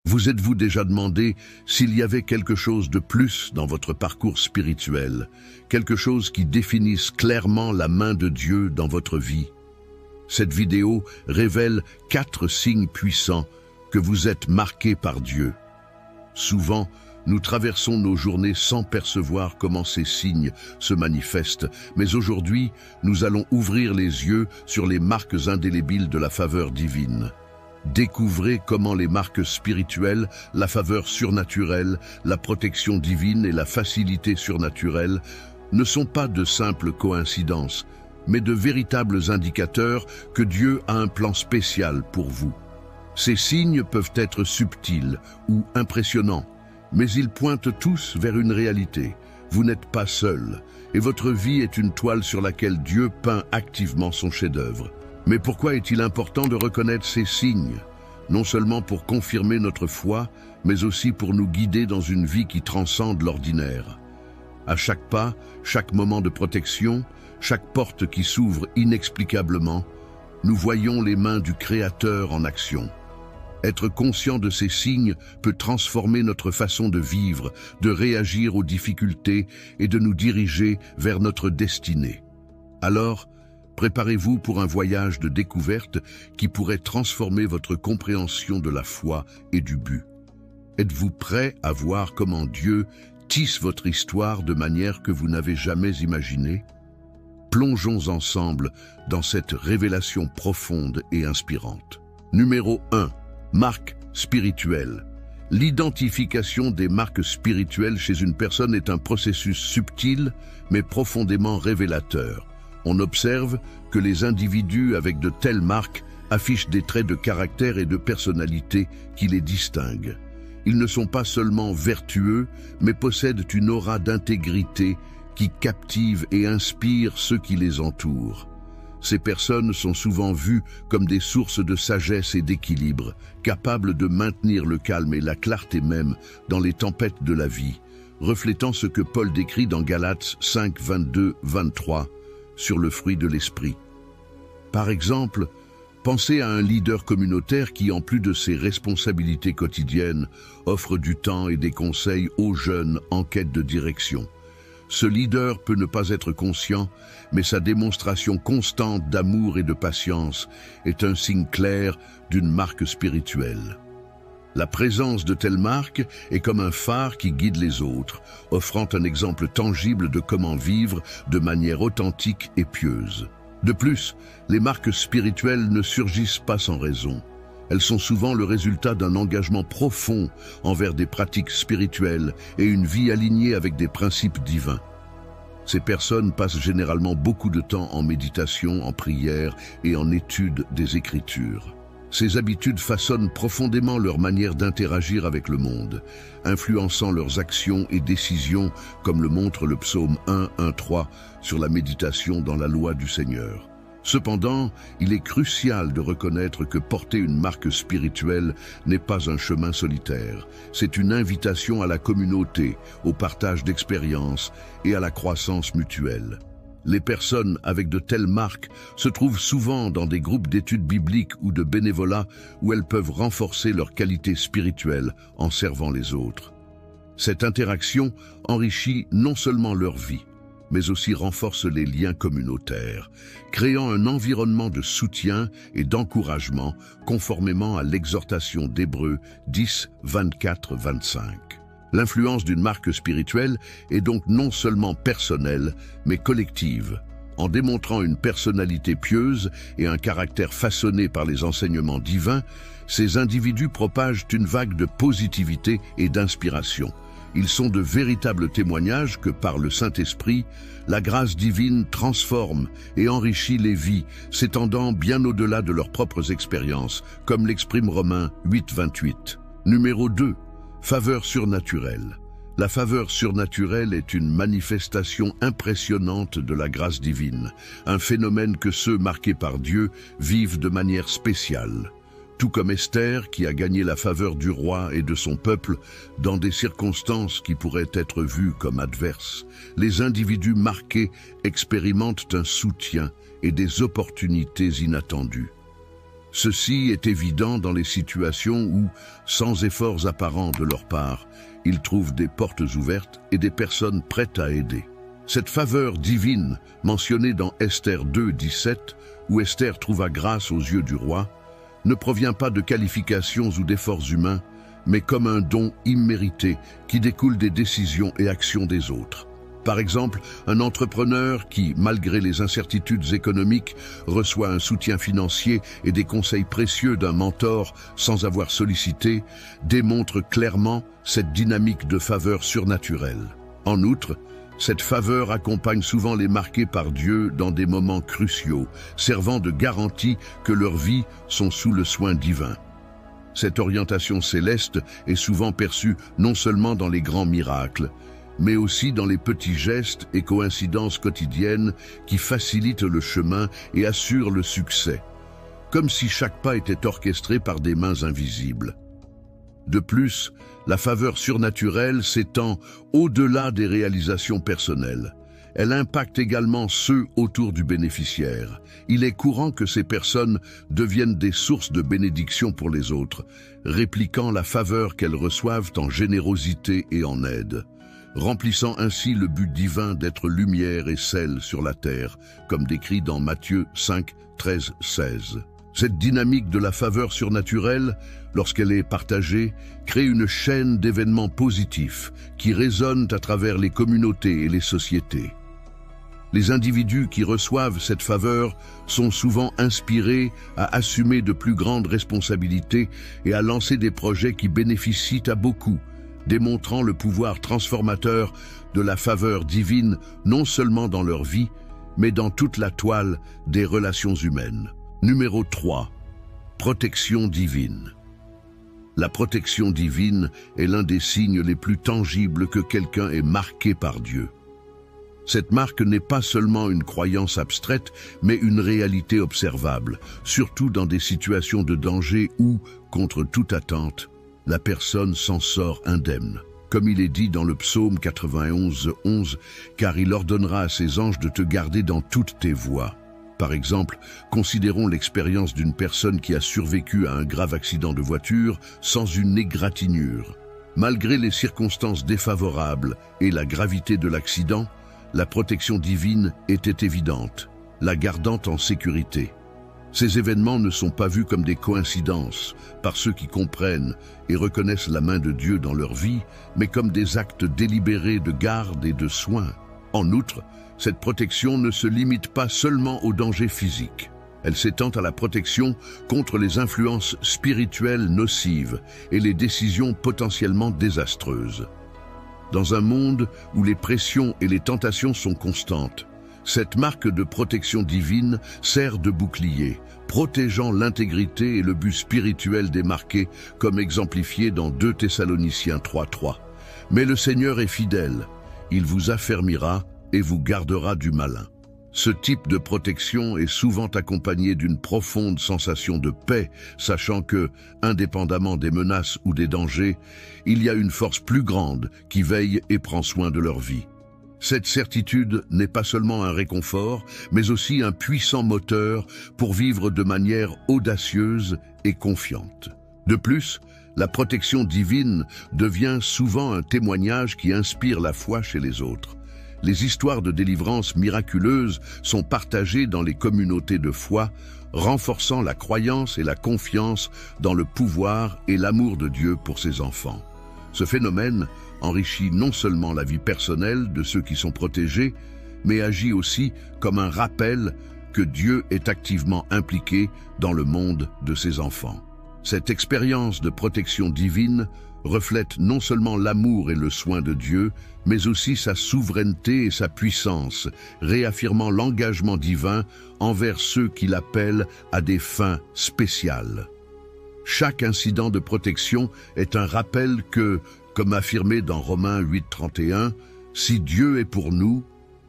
Vous êtes-vous déjà demandé s'il y avait quelque chose de plus dans votre parcours spirituel, quelque chose qui définisse clairement la main de Dieu dans votre vie? Cette vidéo révèle 4 signes puissants que vous êtes marqués par Dieu. Souvent, nous traversons nos journées sans percevoir comment ces signes se manifestent, mais aujourd'hui, nous allons ouvrir les yeux sur les marques indélébiles de la faveur divine. Découvrez comment les marques spirituelles, la faveur surnaturelle, la protection divine et la facilité surnaturelle ne sont pas de simples coïncidences, mais de véritables indicateurs que Dieu a un plan spécial pour vous. Ces signes peuvent être subtils ou impressionnants, mais ils pointent tous vers une réalité. Vous n'êtes pas seul, et votre vie est une toile sur laquelle Dieu peint activement son chef-d'œuvre. Mais pourquoi est-il important de reconnaître ces signes? Non seulement pour confirmer notre foi, mais aussi pour nous guider dans une vie qui transcende l'ordinaire. À chaque pas, chaque moment de protection, chaque porte qui s'ouvre inexplicablement, nous voyons les mains du Créateur en action. Être conscient de ces signes peut transformer notre façon de vivre, de réagir aux difficultés et de nous diriger vers notre destinée. Alors, préparez-vous pour un voyage de découverte qui pourrait transformer votre compréhension de la foi et du but. Êtes-vous prêt à voir comment Dieu tisse votre histoire de manière que vous n'avez jamais imaginée? Plongeons ensemble dans cette révélation profonde et inspirante. Numéro 1. Marques spirituelles. L'identification des marques spirituelles chez une personne est un processus subtil mais profondément révélateur. On observe que les individus avec de telles marques affichent des traits de caractère et de personnalité qui les distinguent. Ils ne sont pas seulement vertueux, mais possèdent une aura d'intégrité qui captive et inspire ceux qui les entourent. Ces personnes sont souvent vues comme des sources de sagesse et d'équilibre, capables de maintenir le calme et la clarté même dans les tempêtes de la vie, reflétant ce que Paul décrit dans Galates 5, 22-23 sur le fruit de l'esprit. Par exemple, pensez à un leader communautaire qui, en plus de ses responsabilités quotidiennes, offre du temps et des conseils aux jeunes en quête de direction. Ce leader peut ne pas être conscient, mais sa démonstration constante d'amour et de patience est un signe clair d'une marque spirituelle. La présence de telles marques est comme un phare qui guide les autres, offrant un exemple tangible de comment vivre de manière authentique et pieuse. De plus, les marques spirituelles ne surgissent pas sans raison. Elles sont souvent le résultat d'un engagement profond envers des pratiques spirituelles et une vie alignée avec des principes divins. Ces personnes passent généralement beaucoup de temps en méditation, en prière et en étude des Écritures. Ces habitudes façonnent profondément leur manière d'interagir avec le monde, influençant leurs actions et décisions, comme le montre le psaume 1, 1-3 sur la méditation dans la loi du Seigneur. Cependant, il est crucial de reconnaître que porter une marque spirituelle n'est pas un chemin solitaire. C'est une invitation à la communauté, au partage d'expériences et à la croissance mutuelle. Les personnes avec de telles marques se trouvent souvent dans des groupes d'études bibliques ou de bénévolat où elles peuvent renforcer leur qualité spirituelle en servant les autres. Cette interaction enrichit non seulement leur vie, mais aussi renforce les liens communautaires, créant un environnement de soutien et d'encouragement conformément à l'exhortation d'Hébreux 10, 24-25. L'influence d'une marque spirituelle est donc non seulement personnelle, mais collective. En démontrant une personnalité pieuse et un caractère façonné par les enseignements divins, ces individus propagent une vague de positivité et d'inspiration. Ils sont de véritables témoignages que, par le Saint-Esprit, la grâce divine transforme et enrichit les vies, s'étendant bien au-delà de leurs propres expériences, comme l'exprime Romains 8, 28. Numéro 2. Faveur surnaturelle. La faveur surnaturelle est une manifestation impressionnante de la grâce divine, un phénomène que ceux marqués par Dieu vivent de manière spéciale. Tout comme Esther, qui a gagné la faveur du roi et de son peuple dans des circonstances qui pourraient être vues comme adverses, les individus marqués expérimentent un soutien et des opportunités inattendues. Ceci est évident dans les situations où, sans efforts apparents de leur part, ils trouvent des portes ouvertes et des personnes prêtes à aider. Cette faveur divine, mentionnée dans Esther 2, 17, où Esther trouva grâce aux yeux du roi, ne provient pas de qualifications ou d'efforts humains, mais comme un don immérité qui découle des décisions et actions des autres. Par exemple, un entrepreneur qui, malgré les incertitudes économiques, reçoit un soutien financier et des conseils précieux d'un mentor sans avoir sollicité, démontre clairement cette dynamique de faveur surnaturelle. En outre, cette faveur accompagne souvent les marqués par Dieu dans des moments cruciaux, servant de garantie que leurs vies sont sous le soin divin. Cette orientation céleste est souvent perçue non seulement dans les grands miracles, mais aussi dans les petits gestes et coïncidences quotidiennes qui facilitent le chemin et assurent le succès, comme si chaque pas était orchestré par des mains invisibles. De plus, la faveur surnaturelle s'étend au-delà des réalisations personnelles. Elle impacte également ceux autour du bénéficiaire. Il est courant que ces personnes deviennent des sources de bénédiction pour les autres, répliquant la faveur qu'elles reçoivent en générosité et en aide, remplissant ainsi le but divin d'être lumière et sel sur la terre, comme décrit dans Matthieu 5, 13, 16. Cette dynamique de la faveur surnaturelle, lorsqu'elle est partagée, crée une chaîne d'événements positifs qui résonnent à travers les communautés et les sociétés. Les individus qui reçoivent cette faveur sont souvent inspirés à assumer de plus grandes responsabilités et à lancer des projets qui bénéficient à beaucoup, démontrant le pouvoir transformateur de la faveur divine non seulement dans leur vie, mais dans toute la toile des relations humaines. Numéro 3. Protection divine. La protection divine est l'un des signes les plus tangibles que quelqu'un est marqué par Dieu. Cette marque n'est pas seulement une croyance abstraite, mais une réalité observable, surtout dans des situations de danger où, contre toute attente, la personne s'en sort indemne. Comme il est dit dans le psaume 91, 11, « Car il ordonnera à ses anges de te garder dans toutes tes voies ». Par exemple, considérons l'expérience d'une personne qui a survécu à un grave accident de voiture sans une égratignure. Malgré les circonstances défavorables et la gravité de l'accident, la protection divine était évidente, la gardant en sécurité. Ces événements ne sont pas vus comme des coïncidences par ceux qui comprennent et reconnaissent la main de Dieu dans leur vie, mais comme des actes délibérés de garde et de soin. En outre, cette protection ne se limite pas seulement aux dangers physiques. Elle s'étend à la protection contre les influences spirituelles nocives et les décisions potentiellement désastreuses. Dans un monde où les pressions et les tentations sont constantes, cette marque de protection divine sert de bouclier, protégeant l'intégrité et le but spirituel des marqués, comme exemplifié dans 2 Thessaloniciens 3:3. Mais le Seigneur est fidèle, il vous affermira et vous gardera du malin. Ce type de protection est souvent accompagné d'une profonde sensation de paix, sachant que, indépendamment des menaces ou des dangers, il y a une force plus grande qui veille et prend soin de leur vie. Cette certitude n'est pas seulement un réconfort, mais aussi un puissant moteur pour vivre de manière audacieuse et confiante. De plus, la protection divine devient souvent un témoignage qui inspire la foi chez les autres. Les histoires de délivrance miraculeuse sont partagées dans les communautés de foi, renforçant la croyance et la confiance dans le pouvoir et l'amour de Dieu pour ses enfants. Ce phénomène enrichit non seulement la vie personnelle de ceux qui sont protégés, mais agit aussi comme un rappel que Dieu est activement impliqué dans le monde de ses enfants. Cette expérience de protection divine reflète non seulement l'amour et le soin de Dieu, mais aussi sa souveraineté et sa puissance, réaffirmant l'engagement divin envers ceux qui l'appellent à des fins spéciales. Chaque incident de protection est un rappel que, comme affirmé dans Romains 8:31, « Si Dieu est pour nous,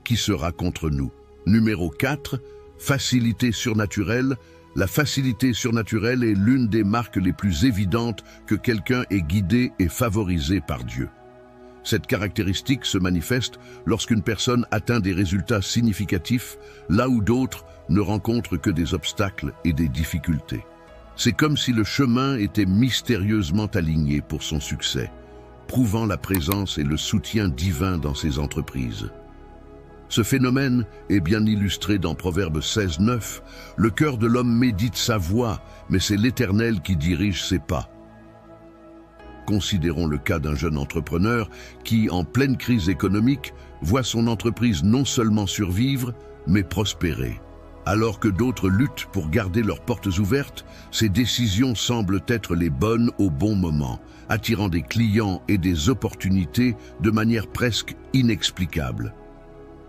qui sera contre nous ?» Numéro 4, facilité surnaturelle. La facilité surnaturelle est l'une des marques les plus évidentes que quelqu'un est guidé et favorisé par Dieu. Cette caractéristique se manifeste lorsqu'une personne atteint des résultats significatifs, là où d'autres ne rencontrent que des obstacles et des difficultés. C'est comme si le chemin était mystérieusement aligné pour son succès, prouvant la présence et le soutien divin dans ses entreprises. Ce phénomène est bien illustré dans Proverbe 16:9. Le cœur de l'homme médite sa voie, mais c'est l'Éternel qui dirige ses pas. Considérons le cas d'un jeune entrepreneur qui, en pleine crise économique, voit son entreprise non seulement survivre, mais prospérer. Alors que d'autres luttent pour garder leurs portes ouvertes, ses décisions semblent être les bonnes au bon moment, attirant des clients et des opportunités de manière presque inexplicable.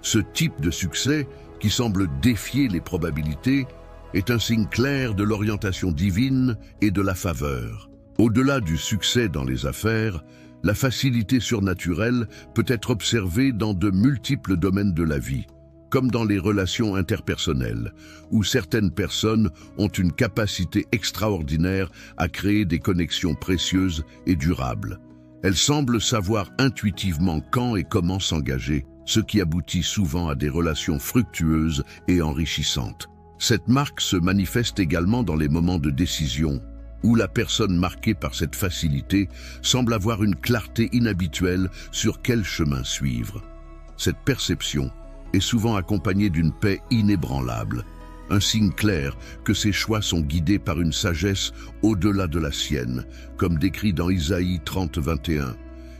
Ce type de succès, qui semble défier les probabilités, est un signe clair de l'orientation divine et de la faveur. Au-delà du succès dans les affaires, la facilité surnaturelle peut être observée dans de multiples domaines de la vie, comme dans les relations interpersonnelles, où certaines personnes ont une capacité extraordinaire à créer des connexions précieuses et durables. Elles semblent savoir intuitivement quand et comment s'engager, ce qui aboutit souvent à des relations fructueuses et enrichissantes. Cette marque se manifeste également dans les moments de décision, où la personne marquée par cette facilité semble avoir une clarté inhabituelle sur quel chemin suivre. Cette perception est souvent accompagnée d'une paix inébranlable, un signe clair que ses choix sont guidés par une sagesse au-delà de la sienne, comme décrit dans Isaïe 30:21.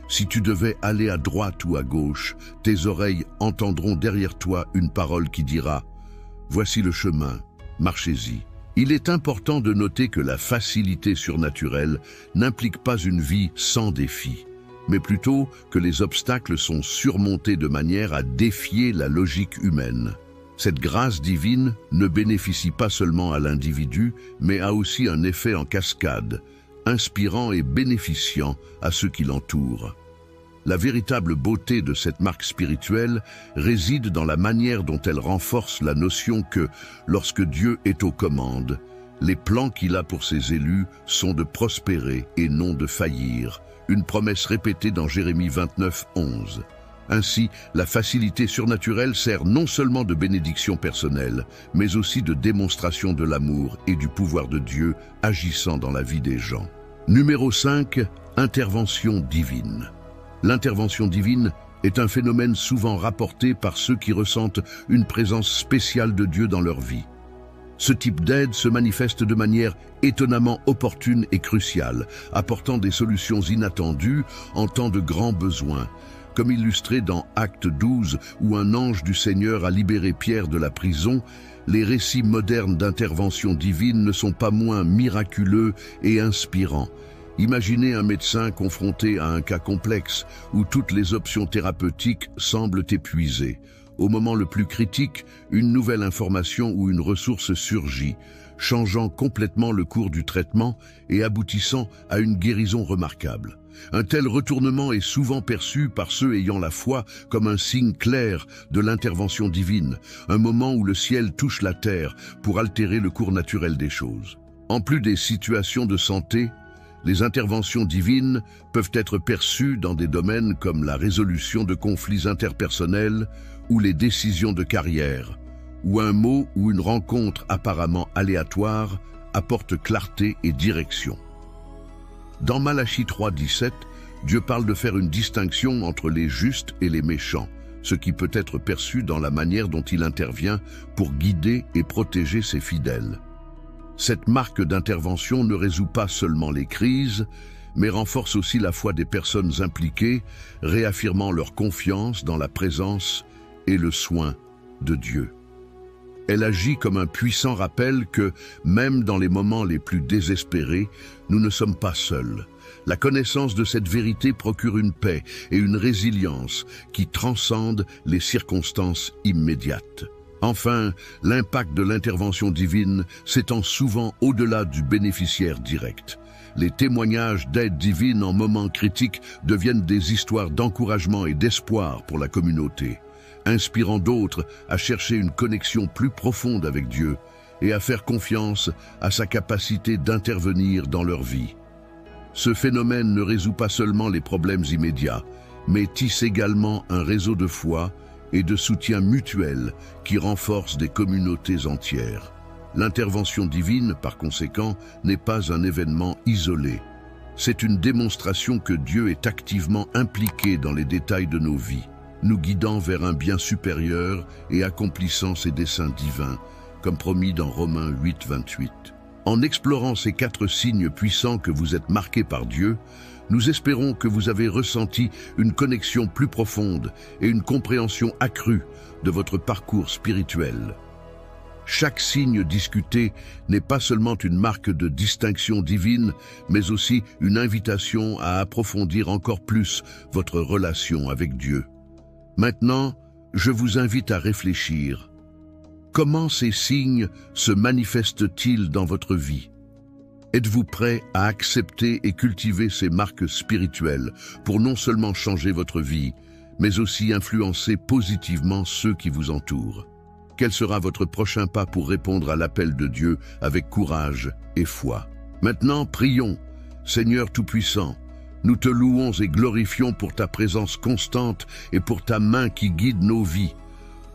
Si tu devais aller à droite ou à gauche, tes oreilles entendront derrière toi une parole qui dira « Voici le chemin, marchez-y ». Il est important de noter que la facilité surnaturelle n'implique pas une vie sans défi, mais plutôt que les obstacles sont surmontés de manière à défier la logique humaine. Cette grâce divine ne bénéficie pas seulement à l'individu, mais a aussi un effet en cascade, inspirant et bénéficiant à ceux qui l'entourent. La véritable beauté de cette marque spirituelle réside dans la manière dont elle renforce la notion que, lorsque Dieu est aux commandes, les plans qu'il a pour ses élus sont de prospérer et non de faillir, une promesse répétée dans Jérémie 29:11. Ainsi, la facilité surnaturelle sert non seulement de bénédiction personnelle, mais aussi de démonstration de l'amour et du pouvoir de Dieu agissant dans la vie des gens. Numéro 5, intervention divine. L'intervention divine est un phénomène souvent rapporté par ceux qui ressentent une présence spéciale de Dieu dans leur vie. Ce type d'aide se manifeste de manière étonnamment opportune et cruciale, apportant des solutions inattendues en temps de grands besoins, comme illustré dans Actes 12 où un ange du Seigneur a libéré Pierre de la prison. Les récits modernes d'intervention divine ne sont pas moins miraculeux et inspirants. Imaginez un médecin confronté à un cas complexe où toutes les options thérapeutiques semblent épuisées. Au moment le plus critique, une nouvelle information ou une ressource surgit, changeant complètement le cours du traitement et aboutissant à une guérison remarquable. Un tel retournement est souvent perçu par ceux ayant la foi comme un signe clair de l'intervention divine, un moment où le ciel touche la terre pour altérer le cours naturel des choses. En plus des situations de santé, les interventions divines peuvent être perçues dans des domaines comme la résolution de conflits interpersonnels ou les décisions de carrière, où un mot ou une rencontre apparemment aléatoire apporte clarté et direction. Dans Malachie 3:17, Dieu parle de faire une distinction entre les justes et les méchants, ce qui peut être perçu dans la manière dont il intervient pour guider et protéger ses fidèles. Cette marque d'intervention ne résout pas seulement les crises, mais renforce aussi la foi des personnes impliquées, réaffirmant leur confiance dans la présence et le soin de Dieu. Elle agit comme un puissant rappel que, même dans les moments les plus désespérés, nous ne sommes pas seuls. La connaissance de cette vérité procure une paix et une résilience qui transcendent les circonstances immédiates. Enfin, l'impact de l'intervention divine s'étend souvent au-delà du bénéficiaire direct. Les témoignages d'aide divine en moments critiques deviennent des histoires d'encouragement et d'espoir pour la communauté, inspirant d'autres à chercher une connexion plus profonde avec Dieu et à faire confiance à sa capacité d'intervenir dans leur vie. Ce phénomène ne résout pas seulement les problèmes immédiats, mais tisse également un réseau de foi et de soutien mutuel qui renforce des communautés entières. L'intervention divine, par conséquent, n'est pas un événement isolé. C'est une démonstration que Dieu est activement impliqué dans les détails de nos vies, nous guidant vers un bien supérieur et accomplissant ses desseins divins, comme promis dans Romains 8, 28. En explorant ces 4 signes puissants que vous êtes marqués par Dieu, nous espérons que vous avez ressenti une connexion plus profonde et une compréhension accrue de votre parcours spirituel. Chaque signe discuté n'est pas seulement une marque de distinction divine, mais aussi une invitation à approfondir encore plus votre relation avec Dieu. Maintenant, je vous invite à réfléchir. Comment ces signes se manifestent-ils dans votre vie? Êtes-vous prêt à accepter et cultiver ces marques spirituelles pour non seulement changer votre vie, mais aussi influencer positivement ceux qui vous entourent? Quel sera votre prochain pas pour répondre à l'appel de Dieu avec courage et foi? Maintenant, prions. Seigneur Tout-Puissant, nous te louons et glorifions pour ta présence constante et pour ta main qui guide nos vies.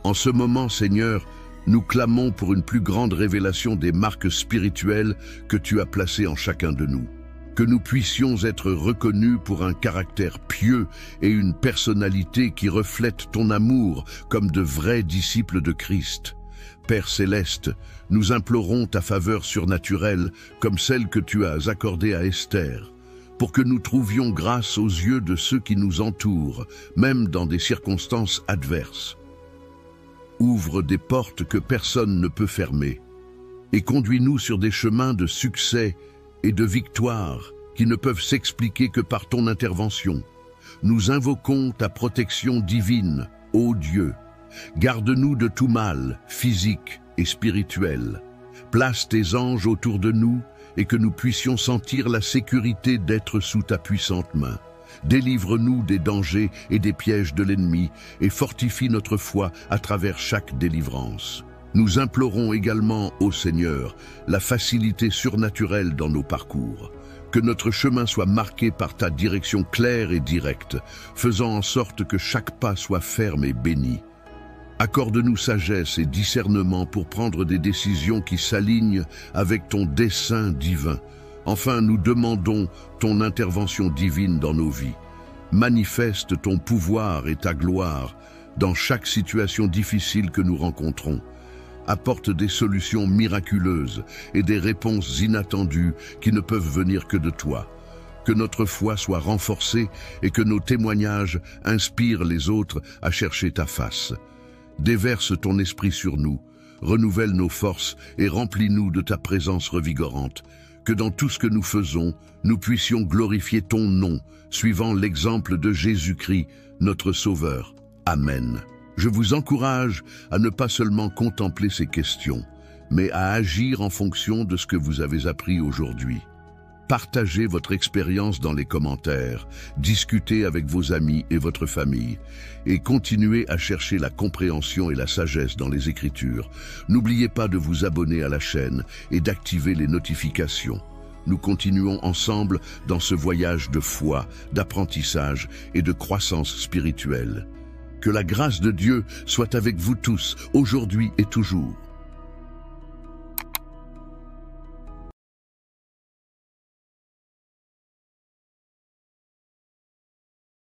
En ce moment, Seigneur, nous clamons pour une plus grande révélation des marques spirituelles que tu as placées en chacun de nous. Que nous puissions être reconnus pour un caractère pieux et une personnalité qui reflète ton amour comme de vrais disciples de Christ. Père céleste, nous implorons ta faveur surnaturelle comme celle que tu as accordée à Esther, pour que nous trouvions grâce aux yeux de ceux qui nous entourent, même dans des circonstances adverses. Ouvre des portes que personne ne peut fermer, et conduis-nous sur des chemins de succès et de victoire qui ne peuvent s'expliquer que par ton intervention. Nous invoquons ta protection divine, ô Dieu. Garde-nous de tout mal, physique et spirituel. Place tes anges autour de nous et que nous puissions sentir la sécurité d'être sous ta puissante main. Délivre-nous des dangers et des pièges de l'ennemi et fortifie notre foi à travers chaque délivrance. Nous implorons également, ô Seigneur, la facilité surnaturelle dans nos parcours. Que notre chemin soit marqué par ta direction claire et directe, faisant en sorte que chaque pas soit ferme et béni. Accorde-nous sagesse et discernement pour prendre des décisions qui s'alignent avec ton dessein divin. Enfin, nous demandons ton intervention divine dans nos vies. Manifeste ton pouvoir et ta gloire dans chaque situation difficile que nous rencontrons. Apporte des solutions miraculeuses et des réponses inattendues qui ne peuvent venir que de toi. Que notre foi soit renforcée et que nos témoignages inspirent les autres à chercher ta face. Déverse ton esprit sur nous, renouvelle nos forces et remplis-nous de ta présence revigorante. Que dans tout ce que nous faisons, nous puissions glorifier ton nom, suivant l'exemple de Jésus-Christ, notre Sauveur. Amen. Je vous encourage à ne pas seulement contempler ces questions, mais à agir en fonction de ce que vous avez appris aujourd'hui. Partagez votre expérience dans les commentaires, discutez avec vos amis et votre famille, et continuez à chercher la compréhension et la sagesse dans les Écritures. N'oubliez pas de vous abonner à la chaîne et d'activer les notifications. Nous continuons ensemble dans ce voyage de foi, d'apprentissage et de croissance spirituelle. Que la grâce de Dieu soit avec vous tous, aujourd'hui et toujours.